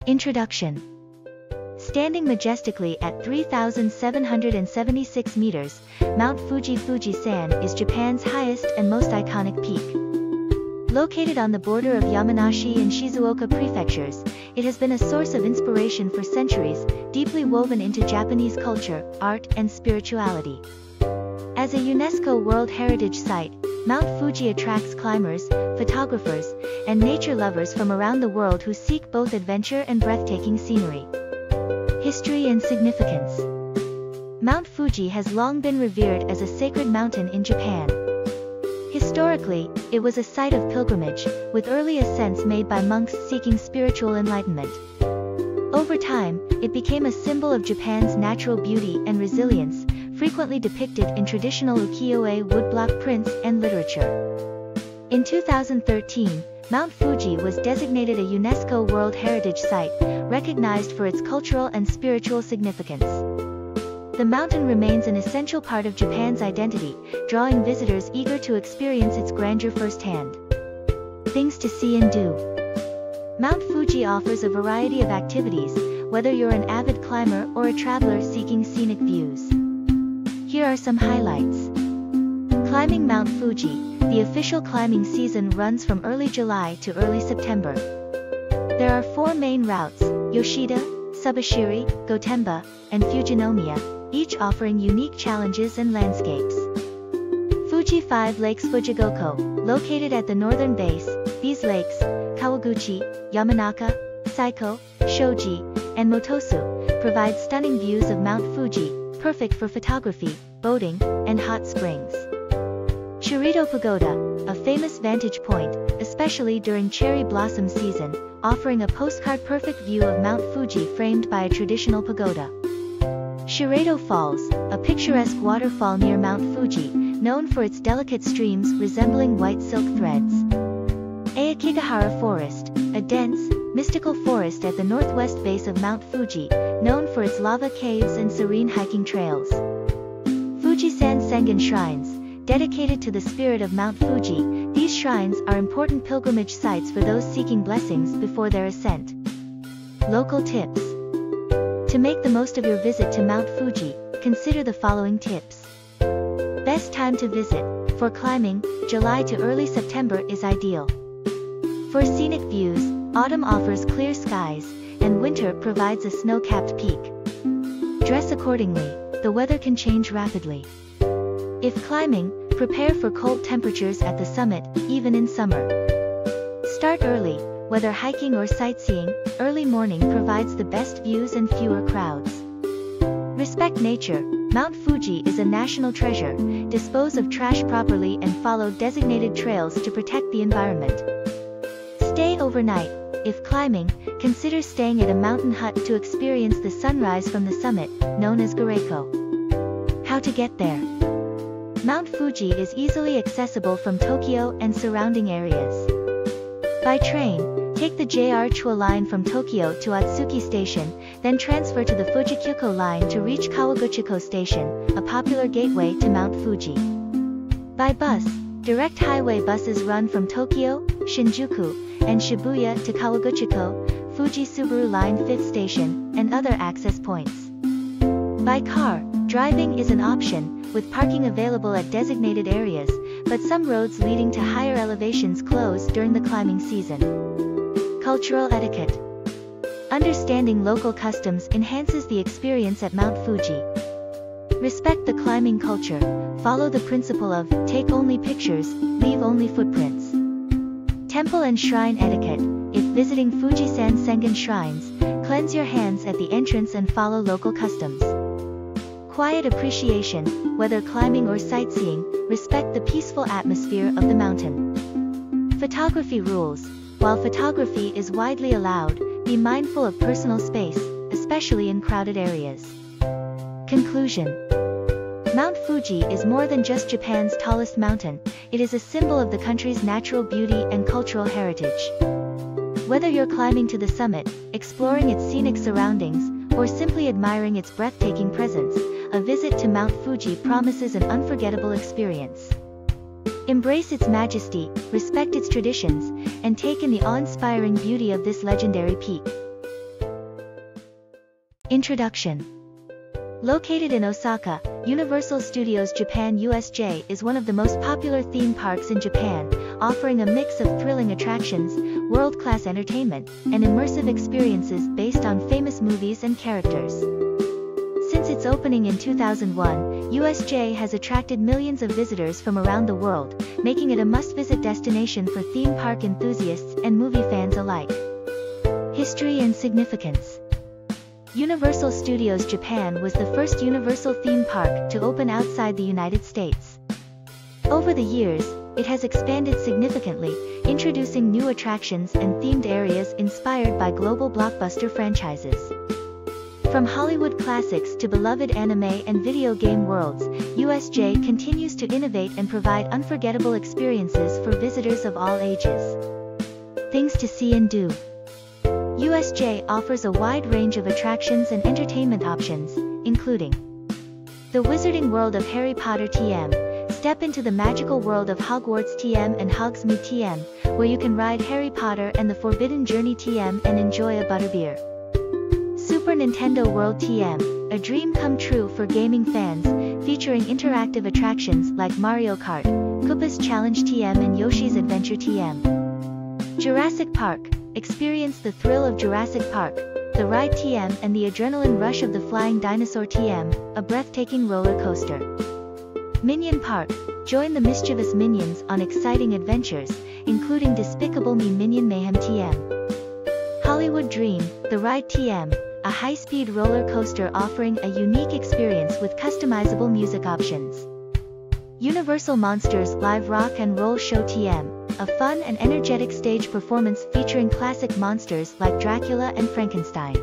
Introduction. Standing majestically at 3,776 meters, Mount Fuji-San is Japan's highest and most iconic peak. Located on the border of Yamanashi and Shizuoka prefectures, it has been a source of inspiration for centuries, deeply woven into Japanese culture, art, and spirituality. As a UNESCO World Heritage Site, Mount Fuji attracts climbers, photographers, and nature lovers from around the world who seek both adventure and breathtaking scenery. History and significance. Mount Fuji has long been revered as a sacred mountain in Japan. Historically, it was a site of pilgrimage, with early ascents made by monks seeking spiritual enlightenment. Over time, it became a symbol of Japan's natural beauty and resilience, frequently depicted in traditional ukiyo-e woodblock prints and literature. In 2013, Mount Fuji was designated a UNESCO World Heritage Site, recognized for its cultural and spiritual significance. The mountain remains an essential part of Japan's identity, drawing visitors eager to experience its grandeur firsthand. Things to see and do. Mount Fuji offers a variety of activities, whether you're an avid climber or a traveler seeking scenic views. Here are some highlights. Climbing Mount Fuji. The official climbing season runs from early July to early September. There are 4 main routes: Yoshida, Subashiri, Gotemba, and Fujinomiya, each offering unique challenges and landscapes. Fuji 5 Lakes Fujigoko, located at the northern base, these lakes, Kawaguchi, Yamanaka, Saiko, Shoji, and Motosu, provide stunning views of Mount Fuji, perfect for photography, boating, and hot springs. Shirito Pagoda, a famous vantage point, especially during cherry blossom season, offering a postcard-perfect view of Mount Fuji framed by a traditional pagoda. Shirito Falls, a picturesque waterfall near Mount Fuji, known for its delicate streams resembling white silk threads. Aokigahara Forest, a dense, mystical forest at the northwest base of Mount Fuji, known for its lava caves and serene hiking trails. Fujisan Sengen Shrines, dedicated to the spirit of Mount Fuji, these shrines are important pilgrimage sites for those seeking blessings before their ascent. Local tips. To make the most of your visit to Mount Fuji, consider the following tips. Best time to visit. For climbing, July to early September is ideal. For scenic views, autumn offers clear skies, and winter provides a snow-capped peak. Dress accordingly, the weather can change rapidly. If climbing, prepare for cold temperatures at the summit, even in summer. Start early, whether hiking or sightseeing, early morning provides the best views and fewer crowds. Respect nature. Mount Fuji is a national treasure. Dispose of trash properly and follow designated trails to protect the environment. Stay overnight. If climbing, consider staying at a mountain hut to experience the sunrise from the summit, known as Gareiko. How to get there. Mount Fuji is easily accessible from Tokyo and surrounding areas. By train, take the JR Chua line from Tokyo to Atsuki Station, then transfer to the Fujikyuko line to reach Kawaguchiko Station, a popular gateway to Mount Fuji. By bus, direct highway buses run from Tokyo, Shinjuku, and Shibuya to Kawaguchiko, Fuji Subaru Line 5th Station, and other access points. By car, driving is an option, with parking available at designated areas, but some roads leading to higher elevations close during the climbing season. Cultural etiquette. Understanding local customs enhances the experience at Mount Fuji. Respect the climbing culture. Follow the principle of take only pictures, leave only footprints. Temple and shrine etiquette. If visiting Fujisan Sengen shrines, cleanse your hands at the entrance and follow local customs. Quiet appreciation. Whether climbing or sightseeing, respect the peaceful atmosphere of the mountain. Photography rules. While photography is widely allowed, be mindful of personal space, especially in crowded areas. Conclusion. Mount Fuji is more than just Japan's tallest mountain, it is a symbol of the country's natural beauty and cultural heritage. Whether you're climbing to the summit, exploring its scenic surroundings, or simply admiring its breathtaking presence, a visit to Mount Fuji promises an unforgettable experience. Embrace its majesty, respect its traditions, and take in the awe-inspiring beauty of this legendary peak. Introduction. Located in Osaka, Universal Studios Japan USJ is one of the most popular theme parks in Japan, offering a mix of thrilling attractions, world-class entertainment, and immersive experiences based on famous movies and characters. Since its opening in 2001, USJ has attracted millions of visitors from around the world, making it a must-visit destination for theme park enthusiasts and movie fans alike. History and significance. Universal Studios Japan was the first Universal theme park to open outside the United States. Over the years, it has expanded significantly, introducing new attractions and themed areas inspired by global blockbuster franchises. From Hollywood classics to beloved anime and video game worlds, USJ continues to innovate and provide unforgettable experiences for visitors of all ages. Things to see and do. USJ offers a wide range of attractions and entertainment options, including the Wizarding World of Harry Potter TM. Step into the magical world of Hogwarts TM and Hogsmeade TM, where you can ride Harry Potter and the Forbidden Journey TM and enjoy a butterbeer. Super Nintendo World TM, a dream come true for gaming fans, featuring interactive attractions like Mario Kart, Koopa's Challenge TM and Yoshi's Adventure TM. Jurassic Park. Experience the thrill of Jurassic Park, the ride TM and the adrenaline rush of the Flying Dinosaur TM, a breathtaking roller coaster. Minion Park. Join the mischievous minions on exciting adventures, including Despicable Me Minion Mayhem TM. Hollywood Dream, the ride TM, a high-speed roller coaster offering a unique experience with customizable music options. Universal Monsters Live Rock and Roll Show TM, a fun and energetic stage performance featuring classic monsters like Dracula and Frankenstein.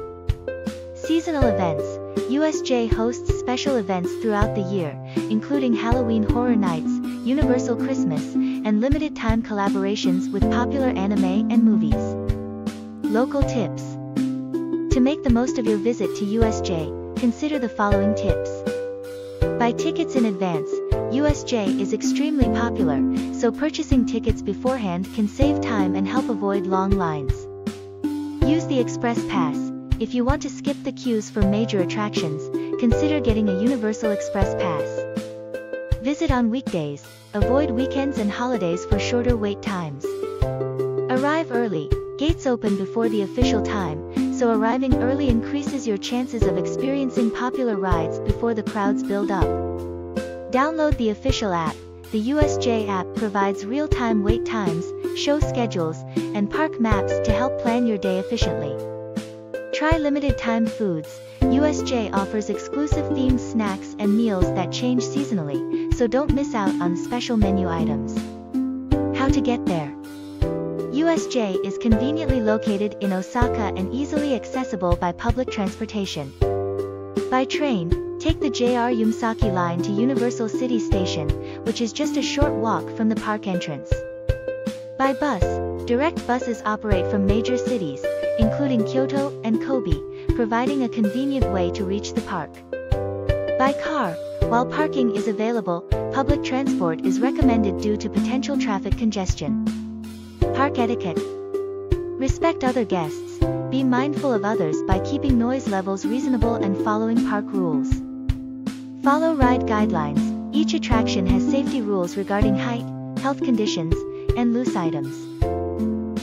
Seasonal events. USJ hosts special events throughout the year, including Halloween Horror Nights, Universal Christmas, and limited-time collaborations with popular anime and movies. Local tips. To make the most of your visit to USJ, consider the following tips. Buy tickets in advance. USJ is extremely popular, so purchasing tickets beforehand can save time and help avoid long lines. Use the Express Pass. If you want to skip the queues for major attractions, consider getting a Universal Express Pass. Visit on weekdays. Avoid weekends and holidays for shorter wait times. Arrive early. Gates open before the official time, so arriving early increases your chances of experiencing popular rides before the crowds build up. Download the official app. The USJ app provides real-time wait times, show schedules, and park maps to help plan your day efficiently. Try limited-time foods. USJ offers exclusive themed snacks and meals that change seasonally, so don't miss out on special menu items. How to get there. USJ is conveniently located in Osaka and easily accessible by public transportation. By train, take the JR Yumsaki line to Universal City Station, which is just a short walk from the park entrance. By bus, direct buses operate from major cities, including Kyoto and Kobe, providing a convenient way to reach the park. By car, while parking is available, public transport is recommended due to potential traffic congestion. Park etiquette. Respect other guests. Be mindful of others by keeping noise levels reasonable and following park rules. Follow ride guidelines. Each attraction has safety rules regarding height, health conditions, and loose items.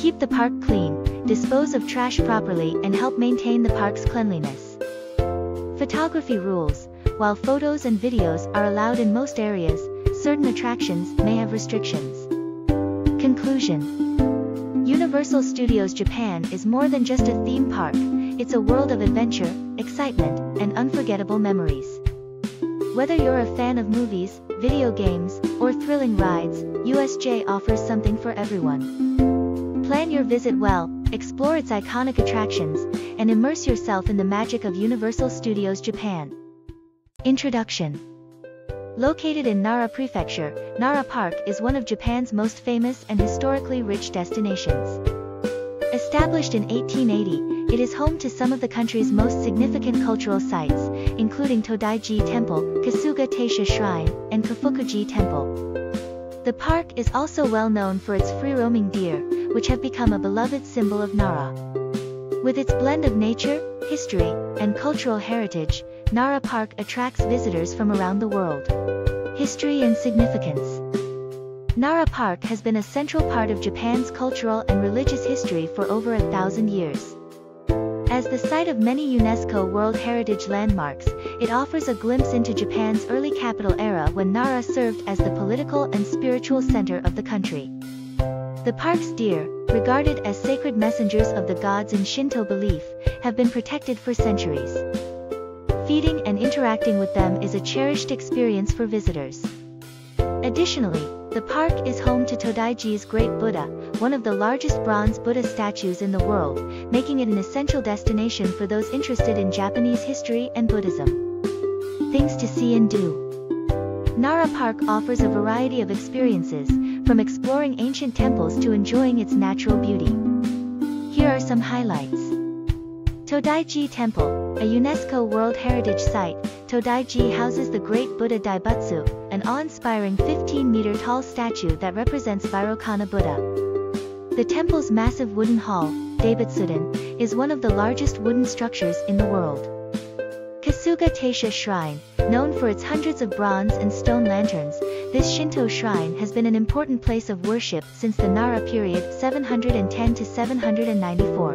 Keep the park clean, dispose of trash properly and help maintain the park's cleanliness. Photography rules. While photos and videos are allowed in most areas, certain attractions may have restrictions. Conclusion. Universal Studios Japan is more than just a theme park, it's a world of adventure, excitement, and unforgettable memories. Whether you're a fan of movies, video games, or thrilling rides, USJ offers something for everyone. Plan your visit well, explore its iconic attractions, and immerse yourself in the magic of Universal Studios Japan. Introduction. Located in Nara Prefecture, Nara Park is one of Japan's most famous and historically rich destinations. Established in 1880, it is home to some of the country's most significant cultural sites, including Todaiji Temple, Kasuga Taisha Shrine, and Kinkakuji Temple. The park is also well known for its free-roaming deer, which have become a beloved symbol of Nara. With its blend of nature, history, and cultural heritage, Nara Park attracts visitors from around the world. History and significance. Nara Park has been a central part of Japan's cultural and religious history for over 1,000 years. As the site of many UNESCO World Heritage Landmarks, it offers a glimpse into Japan's early capital era when Nara served as the political and spiritual center of the country. The park's deer, regarded as sacred messengers of the gods in Shinto belief, have been protected for centuries. Feeding and interacting with them is a cherished experience for visitors. Additionally, the park is home to Todaiji's Great Buddha, one of the largest bronze Buddha statues in the world, making it an essential destination for those interested in Japanese history and Buddhism. Things to see and do. Nara Park offers a variety of experiences, from exploring ancient temples to enjoying its natural beauty. Here are some highlights. Todaiji Temple, a UNESCO World Heritage Site, Todaiji houses the Great Buddha Daibutsu, an awe-inspiring 15-meter-tall statue that represents Vairocana Buddha. The temple's massive wooden hall, Daibutsudan, is one of the largest wooden structures in the world. Osaka Taisha Shrine, known for its hundreds of bronze and stone lanterns, this Shinto shrine has been an important place of worship since the Nara period 710 to 794.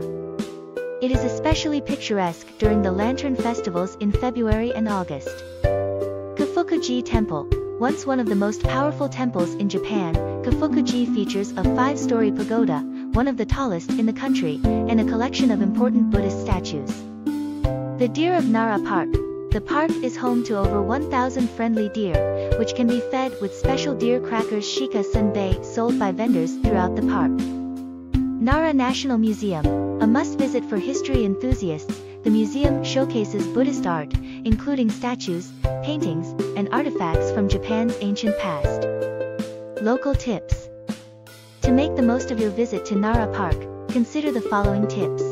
It is especially picturesque during the lantern festivals in February and August. Kinkakuji Temple, once one of the most powerful temples in Japan, Kinkakuji features a 5-story pagoda, one of the tallest in the country, and a collection of important Buddhist statues. The Deer of Nara Park. The park is home to over 1,000 friendly deer, which can be fed with special deer crackers shika senbei sold by vendors throughout the park. Nara National Museum, a must-visit for history enthusiasts, the museum showcases Buddhist art, including statues, paintings, and artifacts from Japan's ancient past. Local tips. To make the most of your visit to Nara Park, consider the following tips.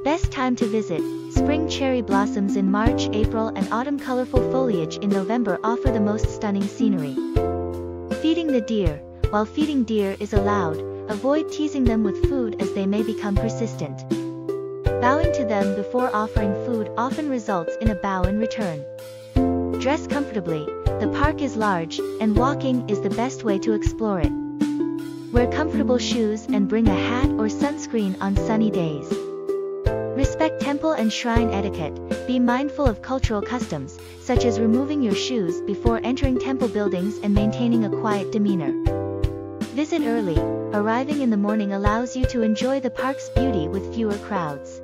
Best time to visit: spring cherry blossoms in March, April, and autumn colorful foliage in November offer the most stunning scenery. Feeding the deer. While feeding deer is allowed, avoid teasing them with food as they may become persistent. Bowing to them before offering food often results in a bow in return. Dress comfortably. The park is large, and walking is the best way to explore it. Wear comfortable shoes and bring a hat or sunscreen on sunny days. Respect temple and shrine etiquette. Be mindful of cultural customs, such as removing your shoes before entering temple buildings and maintaining a quiet demeanor. Visit early. Arriving in the morning allows you to enjoy the park's beauty with fewer crowds.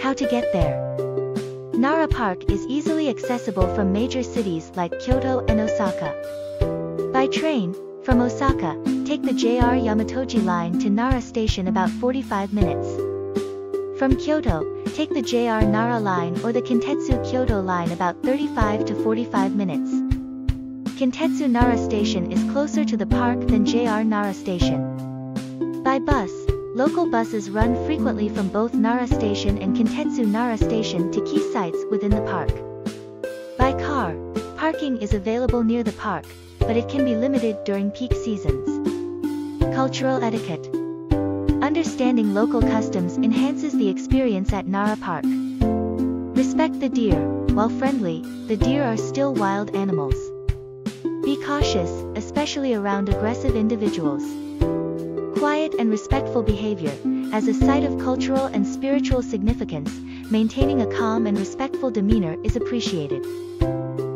How to get there. Nara Park is easily accessible from major cities like Kyoto and Osaka. By train, from Osaka, take the JR Yamatoji line to Nara Station about 45 minutes. From Kyoto, take the JR Nara line or the Kintetsu Kyoto line about 35 to 45 minutes. Kintetsu Nara Station is closer to the park than JR Nara Station. By bus, local buses run frequently from both Nara Station and Kintetsu Nara Station to key sites within the park. By car, parking is available near the park, but it can be limited during peak seasons. Cultural etiquette. Understanding local customs enhances the experience at Nara Park. Respect the deer. While friendly, the deer are still wild animals. Be cautious, especially around aggressive individuals. Quiet and respectful behavior. As a site of cultural and spiritual significance, maintaining a calm and respectful demeanor is appreciated.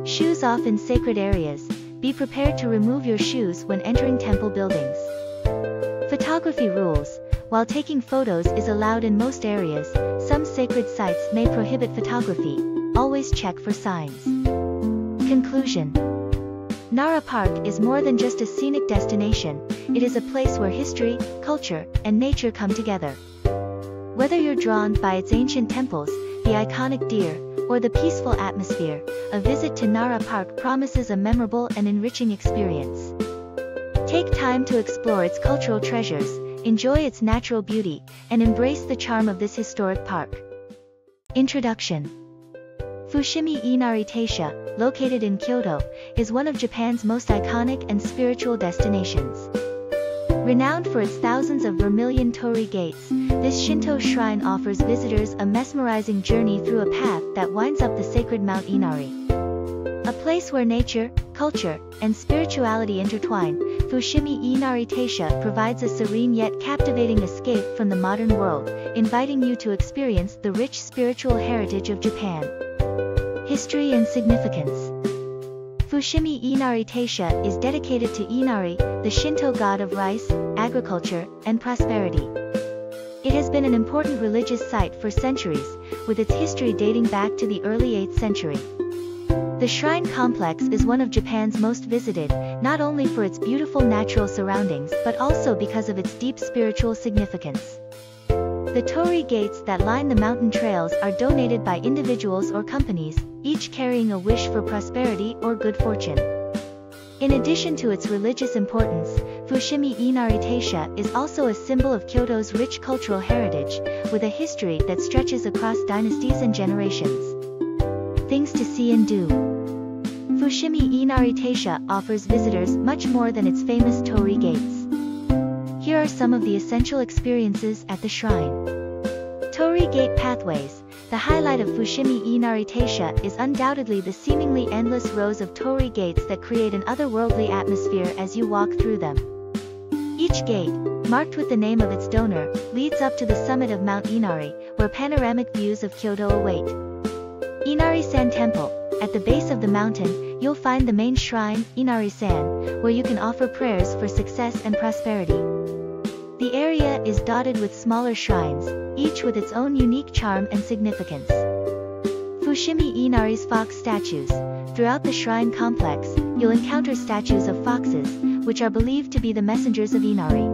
Shoes off in sacred areas. Be prepared to remove your shoes when entering temple buildings. Photography rules. While taking photos is allowed in most areas, some sacred sites may prohibit photography. Always check for signs. Conclusion. Nara Park is more than just a scenic destination, it is a place where history, culture, and nature come together. Whether you're drawn by its ancient temples, the iconic deer, or the peaceful atmosphere, a visit to Nara Park promises a memorable and enriching experience. Take time to explore its cultural treasures, enjoy its natural beauty, and embrace the charm of this historic park. Introduction. Fushimi Inari Taisha, located in Kyoto, is one of Japan's most iconic and spiritual destinations. Renowned for its thousands of vermilion torii gates, this Shinto shrine offers visitors a mesmerizing journey through a path that winds up the sacred Mount Inari. A place where nature, culture, and spirituality intertwine, Fushimi Inari Taisha provides a serene yet captivating escape from the modern world, inviting you to experience the rich spiritual heritage of Japan. History and significance. Fushimi Inari Taisha is dedicated to Inari, the Shinto god of rice, agriculture, and prosperity. It has been an important religious site for centuries, with its history dating back to the early 8th century. The shrine complex is one of Japan's most visited, not only for its beautiful natural surroundings but also because of its deep spiritual significance. The torii gates that line the mountain trails are donated by individuals or companies, each carrying a wish for prosperity or good fortune. In addition to its religious importance, Fushimi Inari Taisha is also a symbol of Kyoto's rich cultural heritage, with a history that stretches across dynasties and generations. Things to see and do. Fushimi Inari Taisha offers visitors much more than its famous torii gates. Here are some of the essential experiences at the shrine. Torii gate pathways. The highlight of Fushimi Inari Taisha is undoubtedly the seemingly endless rows of torii gates that create an otherworldly atmosphere as you walk through them. Each gate, marked with the name of its donor, leads up to the summit of Mount Inari, where panoramic views of Kyoto await. Inari-san Temple. At the base of the mountain, you'll find the main shrine, Inari-san, where you can offer prayers for success and prosperity. The area is dotted with smaller shrines, each with its own unique charm and significance. Fushimi Inari's fox statues. Throughout the shrine complex, you'll encounter statues of foxes, which are believed to be the messengers of Inari.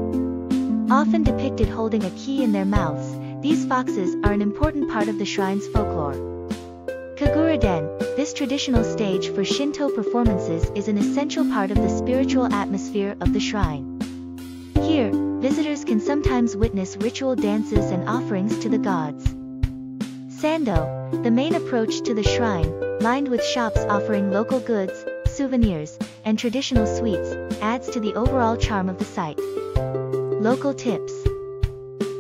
Often depicted holding a key in their mouths, these foxes are an important part of the shrine's folklore. Kagura-den, this traditional stage for Shinto performances, is an essential part of the spiritual atmosphere of the shrine. Here, visitors can sometimes witness ritual dances and offerings to the gods. Sando, the main approach to the shrine, lined with shops offering local goods, souvenirs, and traditional sweets, adds to the overall charm of the site. Local tips.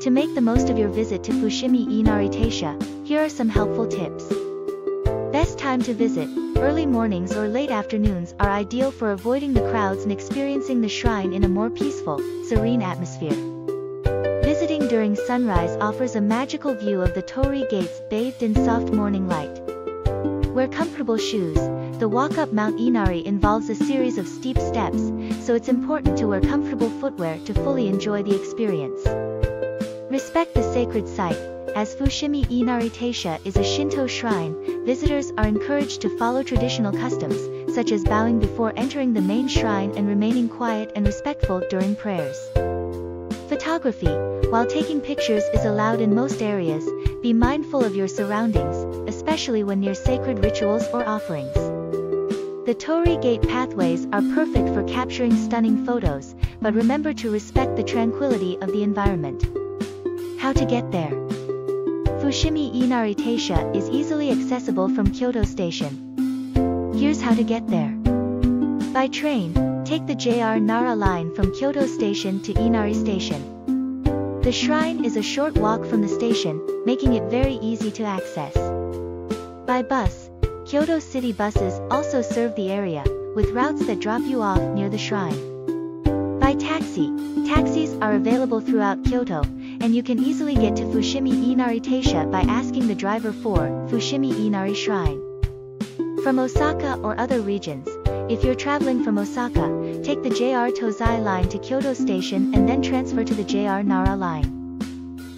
To make the most of your visit to Fushimi Inari Taisha, here are some helpful tips. Best time to visit. Early mornings or late afternoons are ideal for avoiding the crowds and experiencing the shrine in a more peaceful, serene atmosphere. Visiting during sunrise offers a magical view of the torii gates bathed in soft morning light. Wear comfortable shoes. The walk up Mount Inari involves a series of steep steps, so it's important to wear comfortable footwear to fully enjoy the experience. Respect the sacred site. As Fushimi Inari Taisha is a Shinto shrine, visitors are encouraged to follow traditional customs, such as bowing before entering the main shrine and remaining quiet and respectful during prayers. Photography. While taking pictures is allowed in most areas, be mindful of your surroundings, especially when near sacred rituals or offerings. The torii gate pathways are perfect for capturing stunning photos, but remember to respect the tranquility of the environment. How to get there. Fushimi Inari Taisha is easily accessible from Kyoto Station. Here's how to get there. By train, take the JR Nara line from Kyoto Station to Inari Station. The shrine is a short walk from the station, making it very easy to access. By bus, Kyoto city buses also serve the area, with routes that drop you off near the shrine. By taxi, taxis are available throughout Kyoto, and you can easily get to Fushimi Inari Taisha by asking the driver for Fushimi Inari Shrine. From Osaka or other regions, if you're traveling from Osaka, take the JR Todaiji line to Kyoto Station and then transfer to the JR Nara line.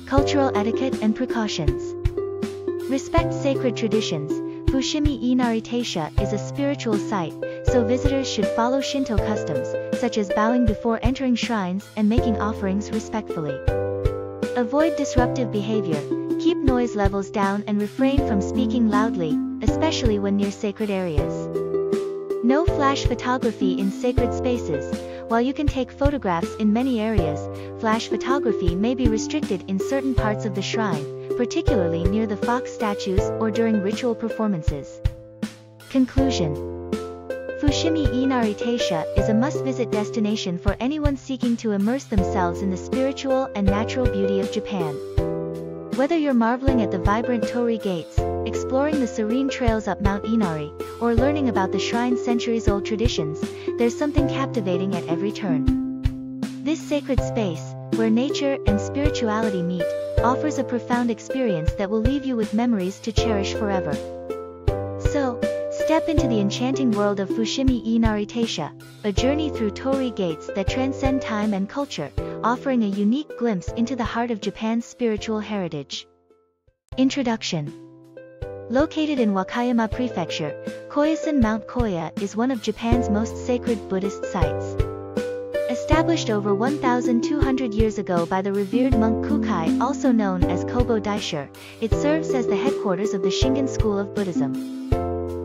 Cultural etiquette and precautions. Respect sacred traditions. Fushimi Inari Taisha is a spiritual site, so visitors should follow Shinto customs, such as bowing before entering shrines and making offerings respectfully. Avoid disruptive behavior. Keep noise levels down and refrain from speaking loudly, especially when near sacred areas. No flash photography in sacred spaces. While you can take photographs in many areas, flash photography may be restricted in certain parts of the shrine, particularly near the fox statues or during ritual performances. Conclusion. Fushimi Inari Taisha is a must-visit destination for anyone seeking to immerse themselves in the spiritual and natural beauty of Japan. Whether you're marveling at the vibrant torii gates, exploring the serene trails up Mount Inari, or learning about the shrine's centuries-old traditions, there's something captivating at every turn. This sacred space, where nature and spirituality meet, offers a profound experience that will leave you with memories to cherish forever. So, step into the enchanting world of Fushimi Inari Taisha, a journey through torii gates that transcend time and culture, offering a unique glimpse into the heart of Japan's spiritual heritage. Introduction. Located in Wakayama Prefecture, Koyasan Mount Koya is one of Japan's most sacred Buddhist sites. Established over 1,200 years ago by the revered monk Kukai, also known as Kobo Daisher, it serves as the headquarters of the Shingon school of Buddhism.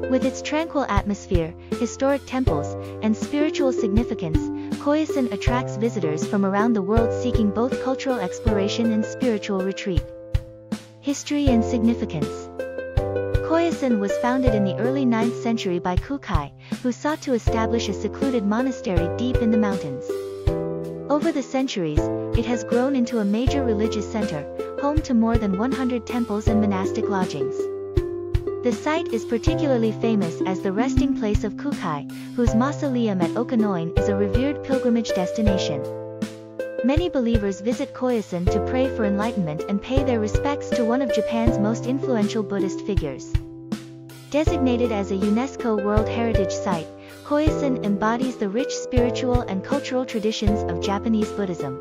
With its tranquil atmosphere, historic temples, and spiritual significance, Koyasan attracts visitors from around the world seeking both cultural exploration and spiritual retreat. History and significance. Koyasan was founded in the early 9th century by Kukai, who sought to establish a secluded monastery deep in the mountains. Over the centuries, it has grown into a major religious center, home to more than 100 temples and monastic lodgings. The site is particularly famous as the resting place of Kukai, whose mausoleum at Okanoin is a revered pilgrimage destination. Many believers visit Koyasan to pray for enlightenment and pay their respects to one of Japan's most influential Buddhist figures. Designated as a UNESCO World Heritage Site, Koyasan embodies the rich spiritual and cultural traditions of Japanese Buddhism.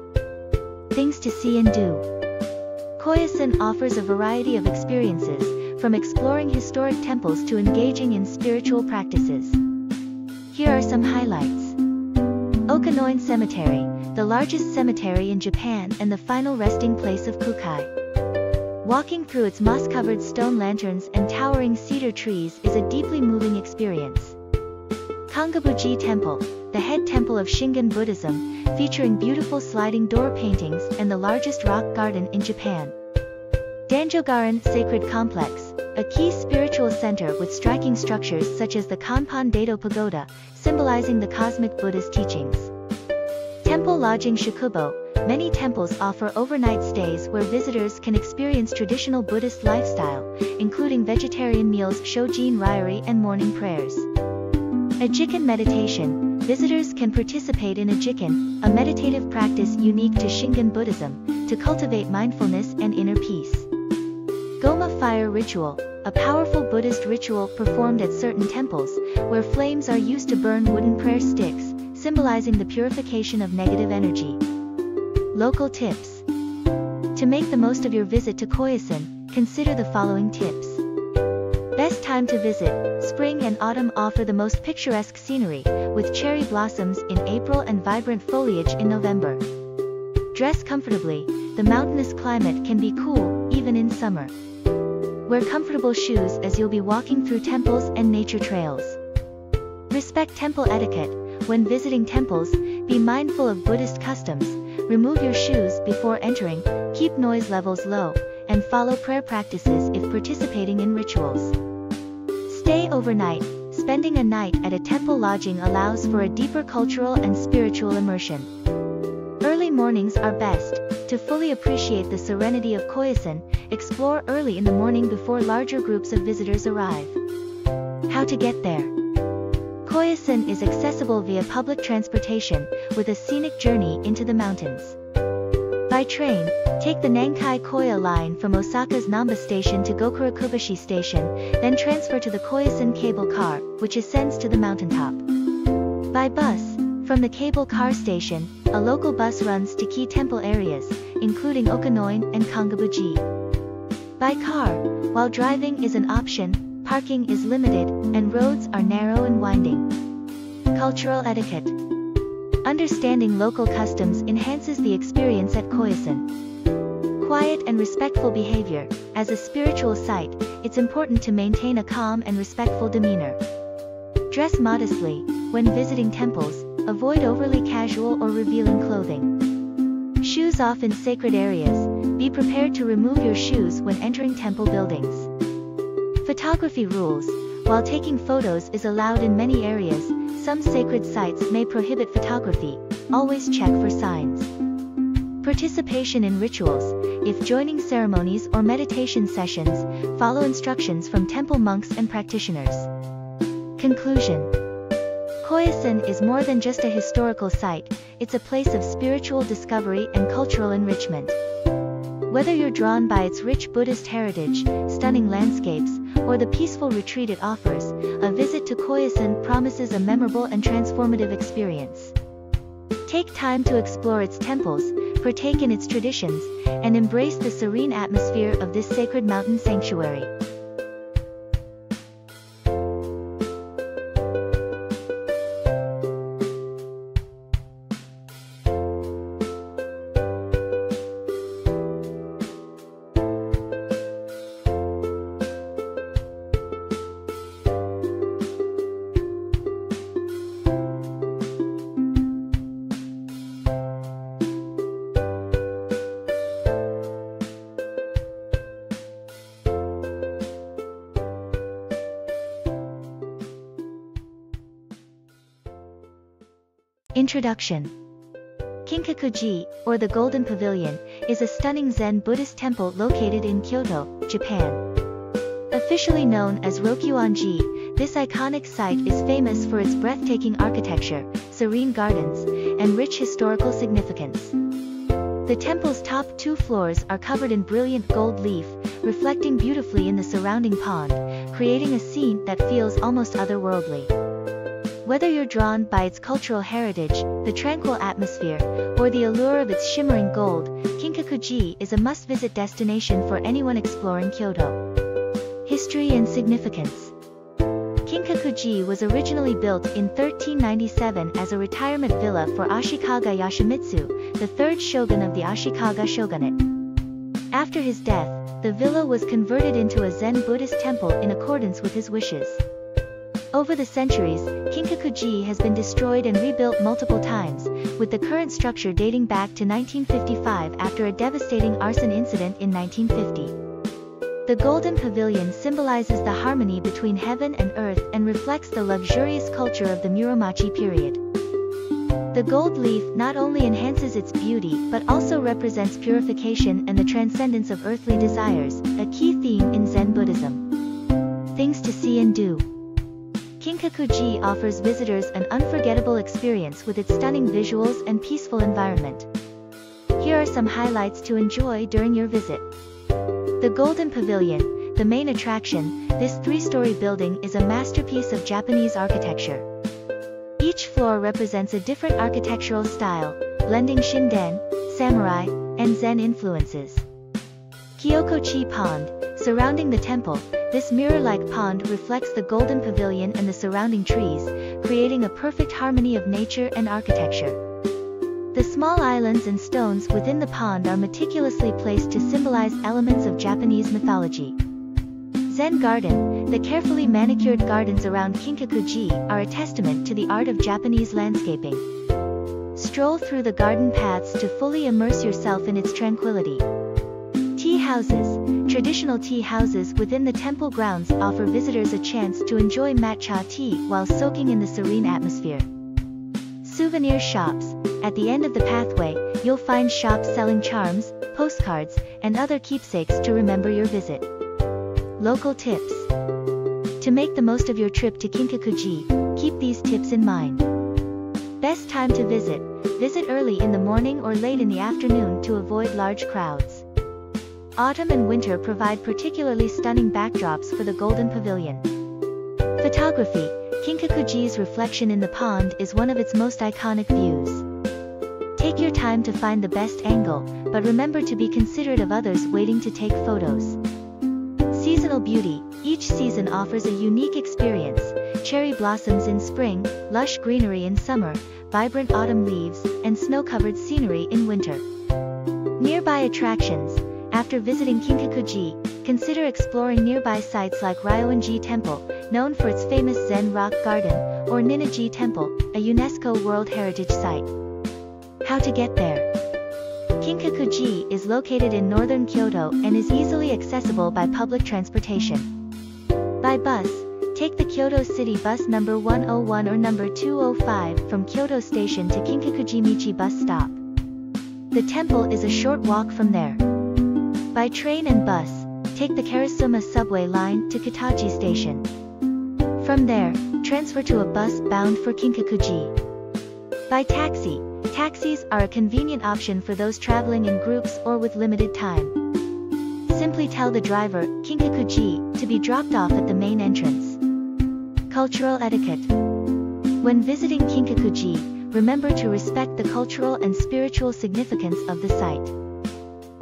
Things to see and do. Koyasan offers a variety of experiences, from exploring historic temples to engaging in spiritual practices. Here are some highlights. Okanoin Cemetery, the largest cemetery in Japan and the final resting place of Kukai. Walking through its moss-covered stone lanterns and towering cedar trees is a deeply moving experience. Kinkakuji Temple, the head temple of Shingon Buddhism, featuring beautiful sliding door paintings and the largest rock garden in Japan. Danjogaran Sacred Complex, a key spiritual center with striking structures such as the Kanpan Dado Pagoda, symbolizing the cosmic Buddhist teachings. Temple Lodging Shakubo, many temples offer overnight stays where visitors can experience traditional Buddhist lifestyle, including vegetarian meals, shojin ryuri, and morning prayers. A Jikken Meditation, visitors can participate in a Jikken, a meditative practice unique to Shingon Buddhism, to cultivate mindfulness and inner peace. Goma Fire Ritual, a powerful Buddhist ritual performed at certain temples, where flames are used to burn wooden prayer sticks, symbolizing the purification of negative energy. Local tips. To make the most of your visit to Koyasan, consider the following tips. Best time to visit. Spring and autumn offer the most picturesque scenery, with cherry blossoms in April and vibrant foliage in November. Dress comfortably. The mountainous climate can be cool, even in summer. Wear comfortable shoes as you'll be walking through temples and nature trails. Respect temple etiquette. When visiting temples, be mindful of Buddhist customs, remove your shoes before entering, keep noise levels low, and follow prayer practices if participating in rituals. Stay overnight. Spending a night at a temple lodging allows for a deeper cultural and spiritual immersion. Early mornings are best. To fully appreciate the serenity of Koyasan, explore early in the morning before larger groups of visitors arrive. How to get there. Koyasan is accessible via public transportation, with a scenic journey into the mountains. By train, take the Nankai Koya line from Osaka's Namba station to Gokurakubashi station, then transfer to the Koyasan cable car, which ascends to the mountaintop. By bus, from the cable car station, a local bus runs to key temple areas, including Okanoin and Kinkakuji. By car, while driving is an option, parking is limited, and roads are narrow and winding. Cultural etiquette. Understanding local customs enhances the experience at Koyasan. Quiet and respectful behavior. As a spiritual site, it's important to maintain a calm and respectful demeanor. Dress modestly. When visiting temples, avoid overly casual or revealing clothing. Shoes off in sacred areas. Be prepared to remove your shoes when entering temple buildings. Photography rules. While taking photos is allowed in many areas, some sacred sites may prohibit photography, always check for signs. Participation in rituals. If joining ceremonies or meditation sessions, follow instructions from temple monks and practitioners. Conclusion. Koyasan is more than just a historical site, it's a place of spiritual discovery and cultural enrichment. Whether you're drawn by its rich Buddhist heritage, stunning landscapes, or the peaceful retreat it offers, a visit to Koyasan promises a memorable and transformative experience. Take time to explore its temples, partake in its traditions, and embrace the serene atmosphere of this sacred mountain sanctuary. Introduction. Kinkakuji, or the Golden Pavilion, is a stunning Zen Buddhist temple located in Kyoto, Japan. Officially known as Rokuonji, this iconic site is famous for its breathtaking architecture, serene gardens, and rich historical significance. The temple's top 2 floors are covered in brilliant gold leaf, reflecting beautifully in the surrounding pond, creating a scene that feels almost otherworldly. Whether you're drawn by its cultural heritage, the tranquil atmosphere, or the allure of its shimmering gold, Kinkakuji is a must-visit destination for anyone exploring Kyoto. History and significance. Kinkakuji was originally built in 1397 as a retirement villa for Ashikaga Yoshimitsu, the 3rd shogun of the Ashikaga shogunate. After his death, the villa was converted into a Zen Buddhist temple in accordance with his wishes. Over the centuries, Kinkakuji has been destroyed and rebuilt multiple times, with the current structure dating back to 1955 after a devastating arson incident in 1950. The Golden Pavilion symbolizes the harmony between heaven and earth and reflects the luxurious culture of the Muromachi period. The gold leaf not only enhances its beauty but also represents purification and the transcendence of earthly desires, a key theme in Zen Buddhism. Things to see and do. Kinkakuji offers visitors an unforgettable experience with its stunning visuals and peaceful environment. Here are some highlights to enjoy during your visit. The Golden Pavilion, the main attraction, this 3-story building is a masterpiece of Japanese architecture. Each floor represents a different architectural style, blending Shinden, samurai, and Zen influences. Kyokochi Pond, surrounding the temple, this mirror-like pond reflects the Golden Pavilion and the surrounding trees, creating a perfect harmony of nature and architecture. The small islands and stones within the pond are meticulously placed to symbolize elements of Japanese mythology. Zen Garden, the carefully manicured gardens around Kinkakuji are a testament to the art of Japanese landscaping. Stroll through the garden paths to fully immerse yourself in its tranquility. Tea houses. Traditional tea houses within the temple grounds offer visitors a chance to enjoy matcha tea while soaking in the serene atmosphere. Souvenir shops. At the end of the pathway, you'll find shops selling charms, postcards, and other keepsakes to remember your visit. Local tips. To make the most of your trip to Kinkakuji, keep these tips in mind. Best time to visit. Visit early in the morning or late in the afternoon to avoid large crowds. Autumn and winter provide particularly stunning backdrops for the Golden Pavilion. Photography. Kinkakuji's reflection in the pond is one of its most iconic views. Take your time to find the best angle, but remember to be considerate of others waiting to take photos. Seasonal beauty. Each season offers a unique experience. Cherry blossoms in spring, lush greenery in summer, vibrant autumn leaves, and snow-covered scenery in winter. Nearby attractions. After visiting Kinkakuji, consider exploring nearby sites like Ryoanji Temple, known for its famous Zen rock garden, or Ninnaji Temple, a UNESCO World Heritage Site. How to get there? Kinkakuji is located in northern Kyoto and is easily accessible by public transportation. By bus, Take the Kyoto City Bus number 101 or number 205 from Kyoto Station to Kinkakuji Michi bus stop. The temple is a short walk from there. By train and bus, take the Karasuma subway line to Kitachi Station. From there, transfer to a bus bound for Kinkakuji. By taxi, taxis are a convenient option for those traveling in groups or with limited time. Simply tell the driver, Kinkakuji, to be dropped off at the main entrance. Cultural etiquette. When visiting Kinkakuji, remember to respect the cultural and spiritual significance of the site.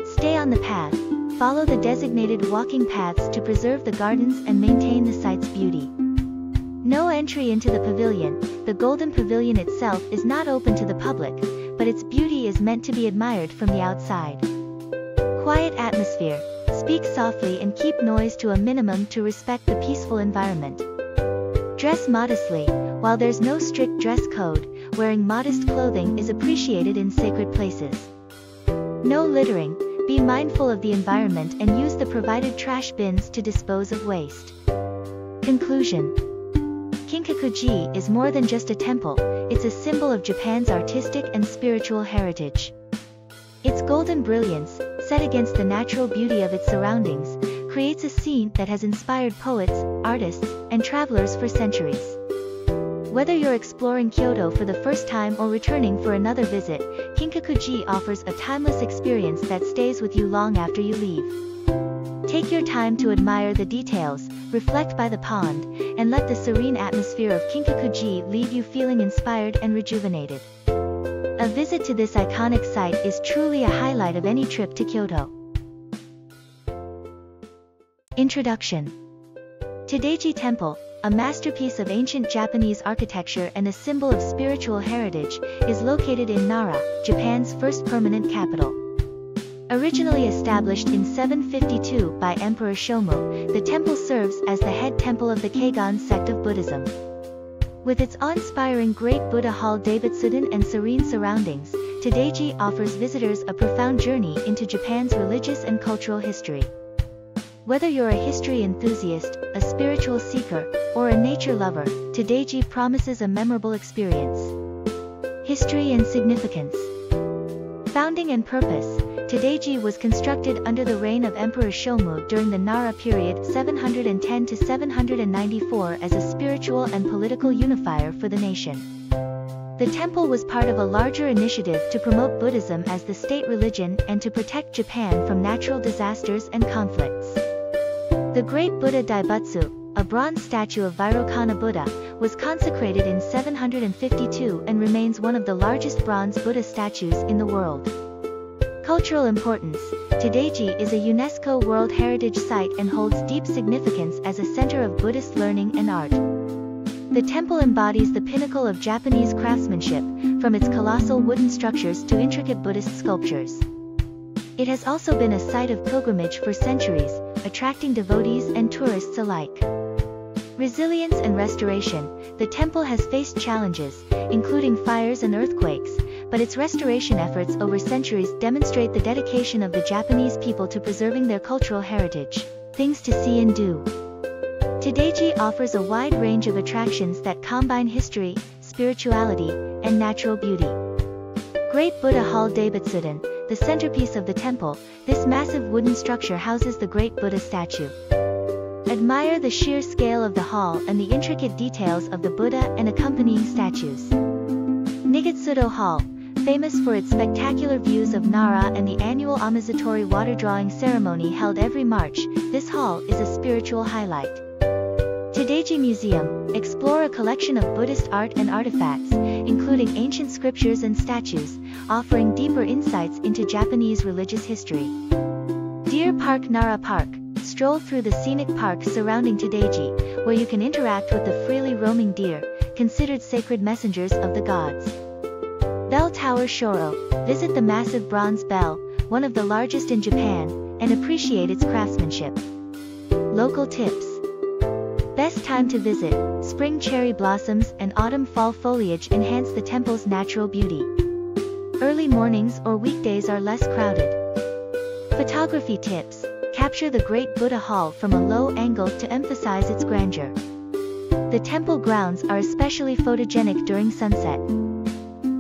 Stay on the path, follow the designated walking paths to preserve the gardens and maintain the site's beauty. No entry into the pavilion. The Golden Pavilion itself is not open to the public, but its beauty is meant to be admired from the outside. Quiet atmosphere. Speak softly and keep noise to a minimum to respect the peaceful environment. Dress modestly. While there's no strict dress code, wearing modest clothing is appreciated in sacred places. No littering. Be mindful of the environment and use the provided trash bins to dispose of waste. Conclusion. Kinkakuji is more than just a temple, it's a symbol of Japan's artistic and spiritual heritage. Its golden brilliance, set against the natural beauty of its surroundings, creates a scene that has inspired poets, artists, and travelers for centuries. Whether you're exploring Kyoto for the first time or returning for another visit, Kinkakuji offers a timeless experience that stays with you long after you leave. Take your time to admire the details, reflect by the pond, and let the serene atmosphere of Kinkakuji leave you feeling inspired and rejuvenated. A visit to this iconic site is truly a highlight of any trip to Kyoto. Introduction. Todaiji Temple, a masterpiece of ancient Japanese architecture and a symbol of spiritual heritage, is located in Nara, Japan's first permanent capital. Originally established in 752 by Emperor Shomu, the temple serves as the head temple of the Keigan sect of Buddhism. With its awe-inspiring Great Buddha Hall Daibutsudan and serene surroundings, Todaiji offers visitors a profound journey into Japan's religious and cultural history. Whether you're a history enthusiast, a spiritual seeker, or a nature lover, Todaiji promises a memorable experience. History and significance. Founding and purpose. Todaiji was constructed under the reign of Emperor Shomu during the Nara period 710 to 794 as a spiritual and political unifier for the nation. The temple was part of a larger initiative to promote Buddhism as the state religion and to protect Japan from natural disasters and conflicts. The Great Buddha Daibutsu, a bronze statue of Vairocana Buddha, was consecrated in 752 and remains one of the largest bronze Buddha statues in the world. Cultural importance. Todaiji is a UNESCO World Heritage Site and holds deep significance as a center of Buddhist learning and art. The temple embodies the pinnacle of Japanese craftsmanship, from its colossal wooden structures to intricate Buddhist sculptures. It has also been a site of pilgrimage for centuries, attracting devotees and tourists alike. Resilience and restoration. The temple has faced challenges, including fires and earthquakes, but its restoration efforts over centuries demonstrate the dedication of the Japanese people to preserving their cultural heritage. Things to see and do. Todaiji offers a wide range of attractions that combine history, spirituality, and natural beauty. Great Buddha Hall Daibutsudan, the centerpiece of the temple, this massive wooden structure houses the Great Buddha statue. Admire the sheer scale of the hall and the intricate details of the Buddha and accompanying statues. Nigetsudo Hall, famous for its spectacular views of Nara and the annual Amazatori water drawing ceremony held every March, this hall is a spiritual highlight. Todaiji Museum, explore a collection of Buddhist art and artifacts, including ancient scriptures and statues, offering deeper insights into Japanese religious history. Deer Park Nara Park, stroll through the scenic park surrounding Todaiji, where you can interact with the freely roaming deer, considered sacred messengers of the gods. Bell Tower Shoro, visit the massive bronze bell, one of the largest in Japan, and appreciate its craftsmanship. Local tips. Best time to visit. Spring cherry blossoms and autumn-fall foliage enhance the temple's natural beauty. Early mornings or weekdays are less crowded. Photography tips. Capture the Great Buddha Hall from a low angle to emphasize its grandeur. The temple grounds are especially photogenic during sunset.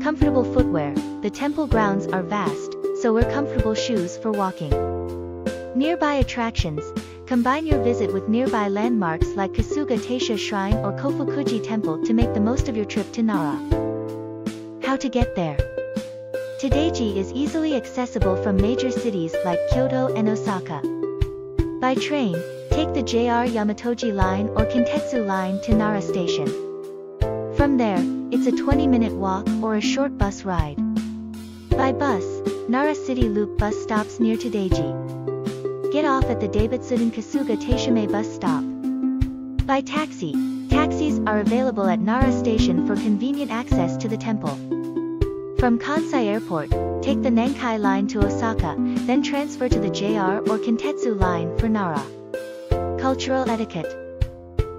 Comfortable footwear. The temple grounds are vast, so wear comfortable shoes for walking. Nearby attractions. Combine your visit with nearby landmarks like Osaka Taisha Shrine or Kinkakuji Temple to make the most of your trip to Nara. How to get there? Todaiji is easily accessible from major cities like Kyoto and Osaka. By train, take the JR Yamatoji line or Kintetsu line to Nara Station. From there, it's a 20-minute walk or a short bus ride. By bus, Nara City Loop bus stops near Todaiji. Get off at the Daibutsudan Kasuga Taishime bus stop. By taxi, taxis are available at Nara Station for convenient access to the temple. From Kansai Airport, take the Nankai line to Osaka, then transfer to the JR or Kintetsu line for Nara. Cultural etiquette.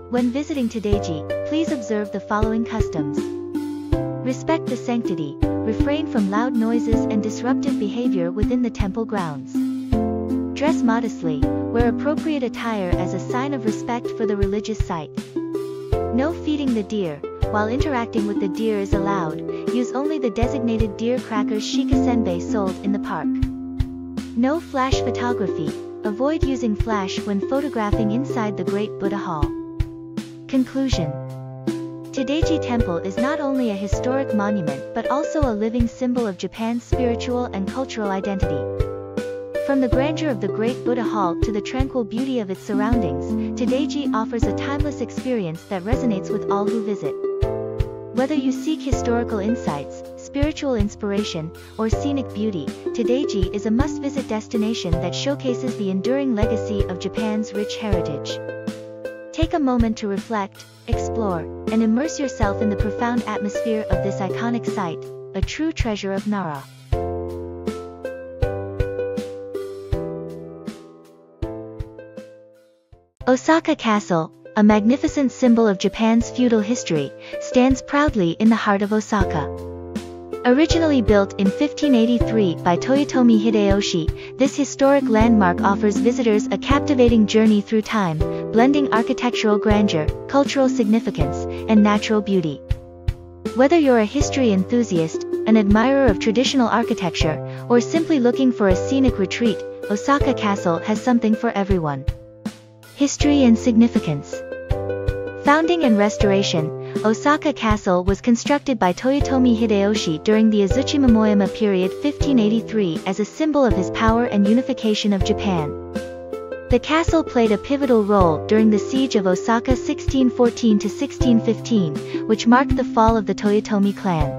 When visiting Todaiji, please observe the following customs. Respect the sanctity, refrain from loud noises and disruptive behavior within the temple grounds. Dress modestly, wear appropriate attire as a sign of respect for the religious site. No feeding the deer. While interacting with the deer is allowed, use only the designated deer crackers shikasenbei sold in the park. No flash photography. Avoid using flash when photographing inside the Great Buddha Hall. Conclusion. Todaiji Temple is not only a historic monument but also a living symbol of Japan's spiritual and cultural identity. From the grandeur of the Great Buddha Hall to the tranquil beauty of its surroundings, Todaiji offers a timeless experience that resonates with all who visit. Whether you seek historical insights, spiritual inspiration, or scenic beauty, Todaiji is a must-visit destination that showcases the enduring legacy of Japan's rich heritage. Take a moment to reflect, explore, and immerse yourself in the profound atmosphere of this iconic site, a true treasure of Nara. Osaka Castle, a magnificent symbol of Japan's feudal history, stands proudly in the heart of Osaka. Originally built in 1583 by Toyotomi Hideyoshi, this historic landmark offers visitors a captivating journey through time, blending architectural grandeur, cultural significance, and natural beauty. Whether you're a history enthusiast, an admirer of traditional architecture, or simply looking for a scenic retreat, Osaka Castle has something for everyone. History and significance. Founding and restoration, Osaka Castle was constructed by Toyotomi Hideyoshi during the Azuchi Momoyama period 1583 as a symbol of his power and unification of Japan. The castle played a pivotal role during the siege of Osaka 1614–1615, which marked the fall of the Toyotomi clan.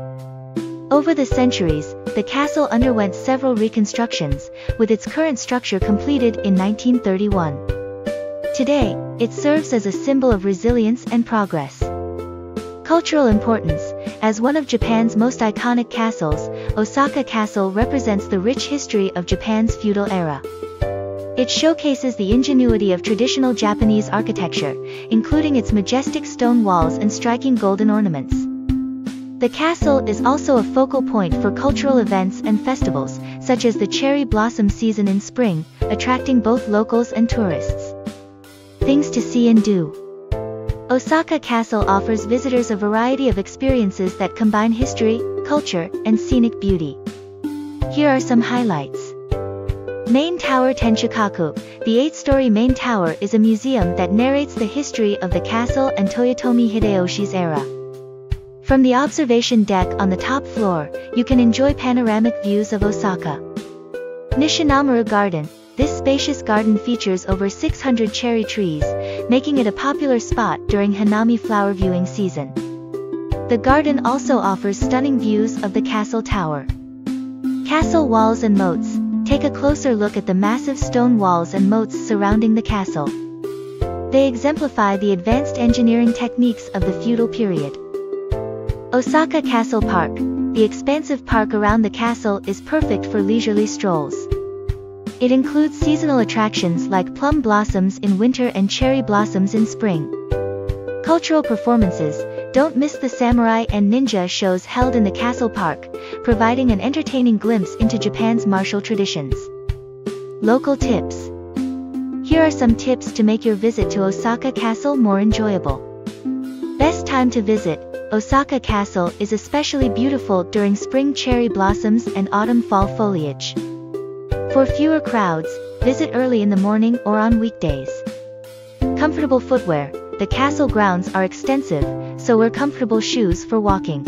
Over the centuries, the castle underwent several reconstructions, with its current structure completed in 1931. Today, it serves as a symbol of resilience and progress. Cultural importance. As one of Japan's most iconic castles, Osaka Castle represents the rich history of Japan's feudal era. It showcases the ingenuity of traditional Japanese architecture, including its majestic stone walls and striking golden ornaments. The castle is also a focal point for cultural events and festivals, such as the cherry blossom season in spring, attracting both locals and tourists. Things to see and do. Osaka Castle offers visitors a variety of experiences that combine history, culture, and scenic beauty. Here are some highlights. Main Tower Tenshikaku. The 8-story main tower is a museum that narrates the history of the castle and Toyotomi Hideyoshi's era. From the observation deck on the top floor, you can enjoy panoramic views of Osaka. Nishinamaru Garden. This spacious garden features over 600 cherry trees, making it a popular spot during Hanami flower viewing season. The garden also offers stunning views of the castle tower. Castle walls and moats. Take a closer look at the massive stone walls and moats surrounding the castle. They exemplify the advanced engineering techniques of the feudal period. Osaka Castle Park. The expansive park around the castle is perfect for leisurely strolls. It includes seasonal attractions like plum blossoms in winter and cherry blossoms in spring. Cultural performances. Don't miss the samurai and ninja shows held in the castle park, providing an entertaining glimpse into Japan's martial traditions. Local tips. Here are some tips to make your visit to Osaka Castle more enjoyable. Best time to visit. Osaka Castle is especially beautiful during spring cherry blossoms and autumn-fall foliage. For fewer crowds, visit early in the morning or on weekdays. Comfortable footwear. The castle grounds are extensive, so wear comfortable shoes for walking.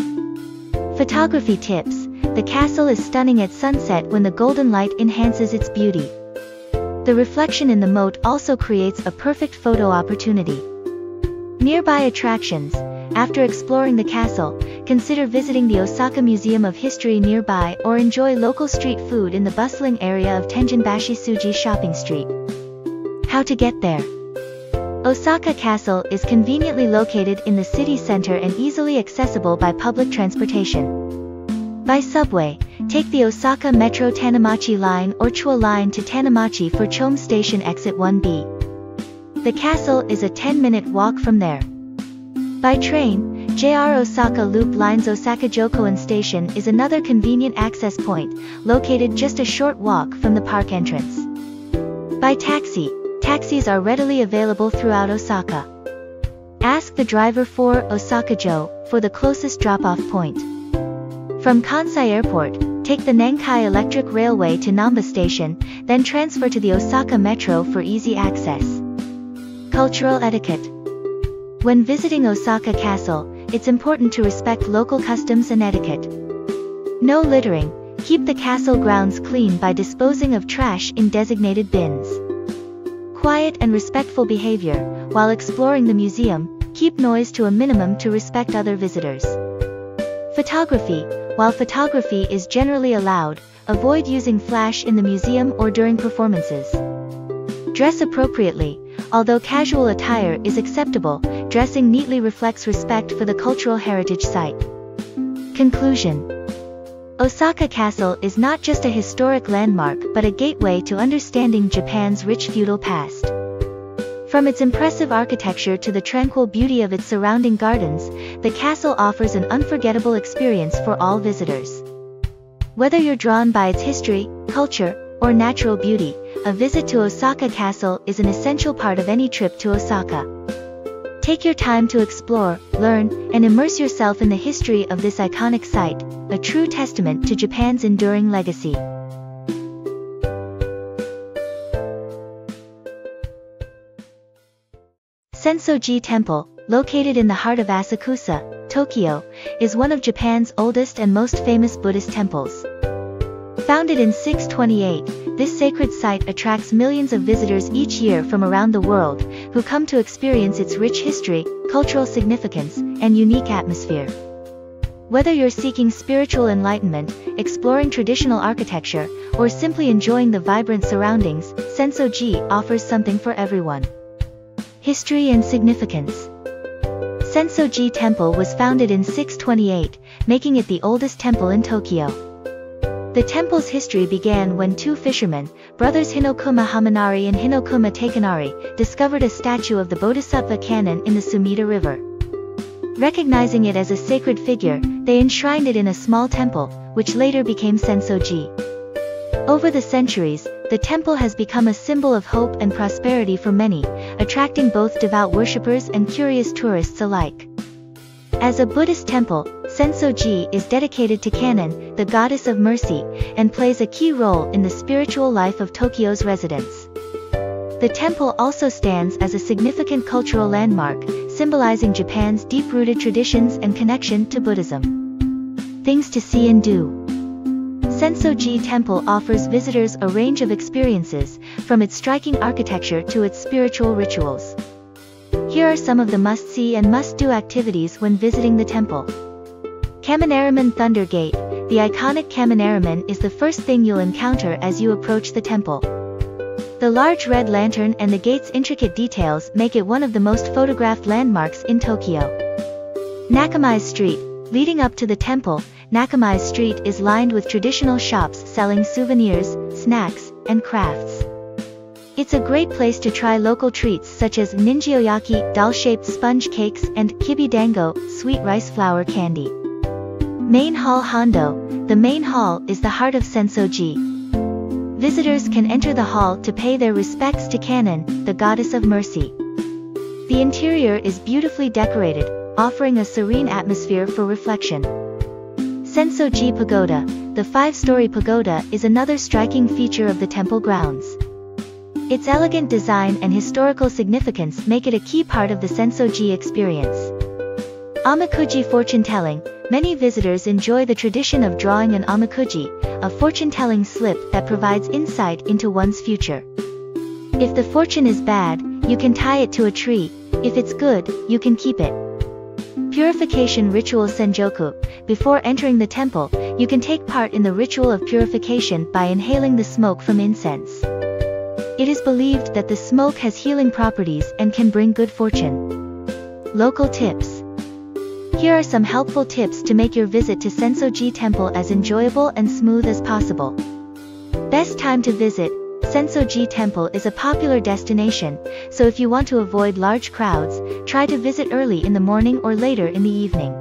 Photography tips. The castle is stunning at sunset when the golden light enhances its beauty. The reflection in the moat also creates a perfect photo opportunity. Nearby attractions. After exploring the castle, consider visiting the Osaka Museum of History nearby or enjoy local street food in the bustling area of Tenjinbashi Suji Shopping Street. How to get there? Osaka Castle is conveniently located in the city center and easily accessible by public transportation. By subway, take the Osaka Metro Tanamachi Line or Chua Line to Tanamachi for Chome Station Exit 1B. The castle is a 10-minute walk from there. By train, JR Osaka Loop Line's Osaka Jokoin Station is another convenient access point, located just a short walk from the park entrance. By taxi, taxis are readily available throughout Osaka. Ask the driver for Osaka-jo for the closest drop-off point. From Kansai Airport, take the Nankai Electric Railway to Namba Station, then transfer to the Osaka Metro for easy access. Cultural etiquette. When visiting Osaka Castle, it's important to respect local customs and etiquette. No littering. Keep the castle grounds clean by disposing of trash in designated bins. Quiet and respectful behavior. While exploring the museum, keep noise to a minimum to respect other visitors. Photography. While photography is generally allowed, avoid using flash in the museum or during performances. Dress appropriately. Although casual attire is acceptable, dressing neatly reflects respect for the cultural heritage site. Conclusion. Osaka Castle is not just a historic landmark but a gateway to understanding Japan's rich feudal past. From its impressive architecture to the tranquil beauty of its surrounding gardens, the castle offers an unforgettable experience for all visitors. Whether you're drawn by its history, culture, or natural beauty, a visit to Osaka Castle is an essential part of any trip to Osaka. Take your time to explore, learn, and immerse yourself in the history of this iconic site, a true testament to Japan's enduring legacy. Sensoji Temple, located in the heart of Asakusa, Tokyo, is one of Japan's oldest and most famous Buddhist temples. Founded in 628, this sacred site attracts millions of visitors each year from around the world, who come to experience its rich history, cultural significance, and unique atmosphere. Whether you're seeking spiritual enlightenment, exploring traditional architecture, or simply enjoying the vibrant surroundings, Sensoji offers something for everyone. History and significance. Sensoji Temple was founded in 628, making it the oldest temple in Tokyo. The temple's history began when two fishermen, brothers Hinokuma Hamanari and Hinokuma Takenari, discovered a statue of the Bodhisattva Kannon in the Sumida River. Recognizing it as a sacred figure, they enshrined it in a small temple, which later became Sensoji. Over the centuries, the temple has become a symbol of hope and prosperity for many, attracting both devout worshippers and curious tourists alike. As a Buddhist temple, Sensoji is dedicated to Kannon, the goddess of mercy, and plays a key role in the spiritual life of Tokyo's residents. The temple also stands as a significant cultural landmark, symbolizing Japan's deep-rooted traditions and connection to Buddhism. Things to see and do. Sensoji Temple offers visitors a range of experiences, from its striking architecture to its spiritual rituals. Here are some of the must-see and must-do activities when visiting the temple. Kaminaraman Thunder Gate. The iconic Kaminaraman is the first thing you'll encounter as you approach the temple. The large red lantern and the gate's intricate details make it one of the most photographed landmarks in Tokyo. Nakamai Street. Leading up to the temple, Nakamai Street is lined with traditional shops selling souvenirs, snacks, and crafts. It's a great place to try local treats such as ninjioyaki, doll-shaped sponge cakes, and kibidango, sweet rice flour candy. Main Hall Hondo. The main hall is the heart of Sensoji. Visitors can enter the hall to pay their respects to Kannon, the goddess of mercy. The interior is beautifully decorated, offering a serene atmosphere for reflection. Sensoji Pagoda, the 5-story pagoda, is another striking feature of the temple grounds. Its elegant design and historical significance make it a key part of the Sensoji experience. Omikuji fortune-telling. Many visitors enjoy the tradition of drawing an omikuji, a fortune-telling slip that provides insight into one's future. If the fortune is bad, you can tie it to a tree. If it's good, you can keep it. Purification ritual Senjoku. Before entering the temple, you can take part in the ritual of purification by inhaling the smoke from incense. It is believed that the smoke has healing properties and can bring good fortune. Local tips. Here are some helpful tips to make your visit to Sensoji Temple as enjoyable and smooth as possible. Best time to visit. Sensoji Temple is a popular destination, so if you want to avoid large crowds, try to visit early in the morning or later in the evening.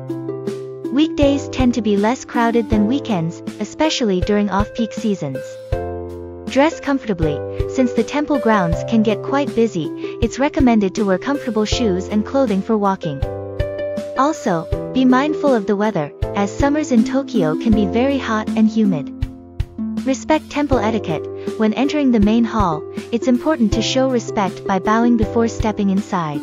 Weekdays tend to be less crowded than weekends, especially during off-peak seasons. Dress comfortably. Since the temple grounds can get quite busy, it's recommended to wear comfortable shoes and clothing for walking. Also, be mindful of the weather, as summers in Tokyo can be very hot and humid. Respect temple etiquette. When entering the main hall, it's important to show respect by bowing before stepping inside.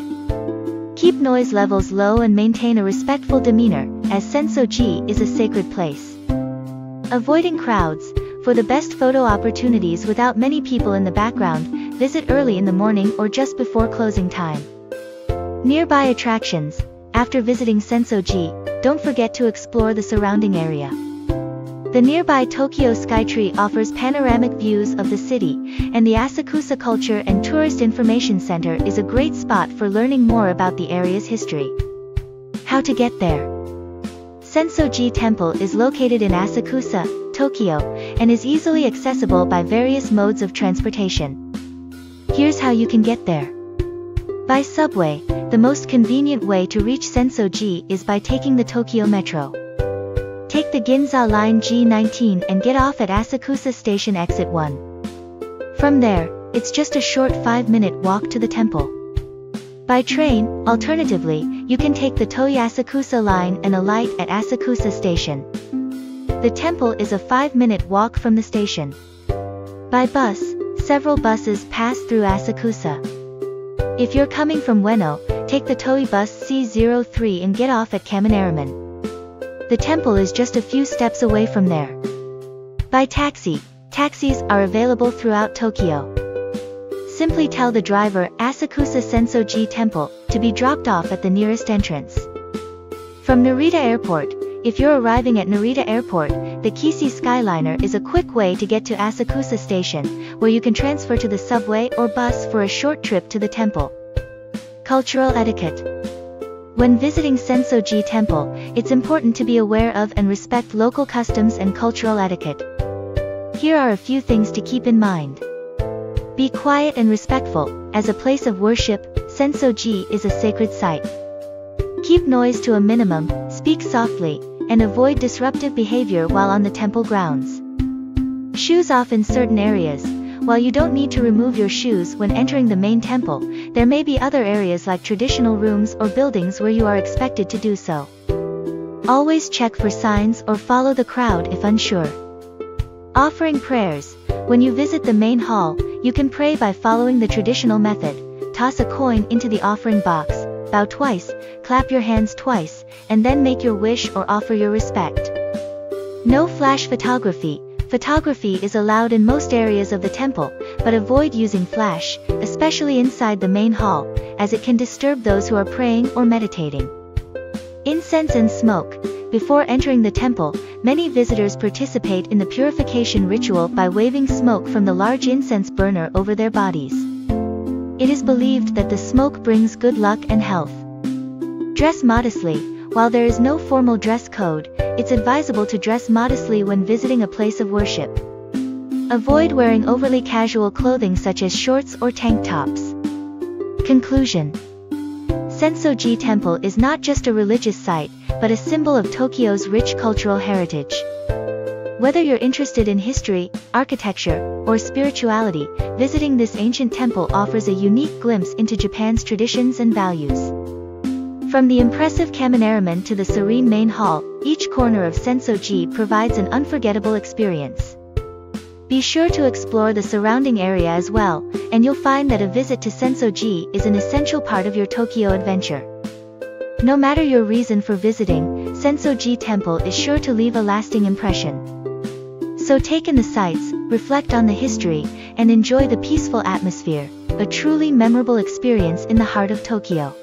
Keep noise levels low and maintain a respectful demeanor, as Sensoji is a sacred place. Avoiding crowds. For the best photo opportunities without many people in the background, visit early in the morning or just before closing time. Nearby attractions. After visiting Sensoji, don't forget to explore the surrounding area. The nearby Tokyo Skytree offers panoramic views of the city, and the Asakusa Culture and Tourist Information Center is a great spot for learning more about the area's history. How to get there. Sensoji Temple is located in Asakusa, Tokyo, and is easily accessible by various modes of transportation. Here's how you can get there. By subway. The most convenient way to reach Sensoji is by taking the Tokyo Metro. Take the Ginza Line G19 and get off at Asakusa Station Exit 1. From there, it's just a short 5-minute walk to the temple. By train, alternatively, you can take the Toei Asakusa Line and alight at Asakusa Station. The temple is a 5-minute walk from the station. By bus, several buses pass through Asakusa. If you're coming from Ueno, take the Toei bus C03 and get off at Kaminaraman. The temple is just a few steps away from there. By taxi. Taxis are available throughout Tokyo. Simply tell the driver Asakusa Sensoji Temple to be dropped off at the nearest entrance. From Narita Airport. If you're arriving at Narita Airport, the Kisi Skyliner is a quick way to get to Asakusa Station, where you can transfer to the subway or bus for a short trip to the temple. Cultural etiquette. When visiting Sensoji Temple, it's important to be aware of and respect local customs and cultural etiquette. Here are a few things to keep in mind. Be quiet and respectful. As a place of worship, Sensoji is a sacred site. Keep noise to a minimum, speak softly, and avoid disruptive behavior while on the temple grounds. Shoes off in certain areas. While you don't need to remove your shoes when entering the main temple, there may be other areas like traditional rooms or buildings where you are expected to do so. Always check for signs or follow the crowd if unsure. Offering prayers. When you visit the main hall, you can pray by following the traditional method. Toss a coin into the offering box, bow twice, clap your hands twice, and then make your wish or offer your respect. No flash photography. Photography is allowed in most areas of the temple, but avoid using flash, especially inside the main hall, as it can disturb those who are praying or meditating. Incense and smoke. Before entering the temple, many visitors participate in the purification ritual by waving smoke from the large incense burner over their bodies. It is believed that the smoke brings good luck and health. Dress modestly. While there is no formal dress code, it's advisable to dress modestly when visiting a place of worship. Avoid wearing overly casual clothing such as shorts or tank tops. Conclusion. Sensoji Temple is not just a religious site, but a symbol of Tokyo's rich cultural heritage. Whether you're interested in history, architecture, or spirituality, visiting this ancient temple offers a unique glimpse into Japan's traditions and values. From the impressive Kaminaraman to the serene main hall, each corner of Sensoji provides an unforgettable experience. Be sure to explore the surrounding area as well, and you'll find that a visit to Sensoji is an essential part of your Tokyo adventure. No matter your reason for visiting, Sensoji Temple is sure to leave a lasting impression. So take in the sights, reflect on the history, and enjoy the peaceful atmosphere, a truly memorable experience in the heart of Tokyo.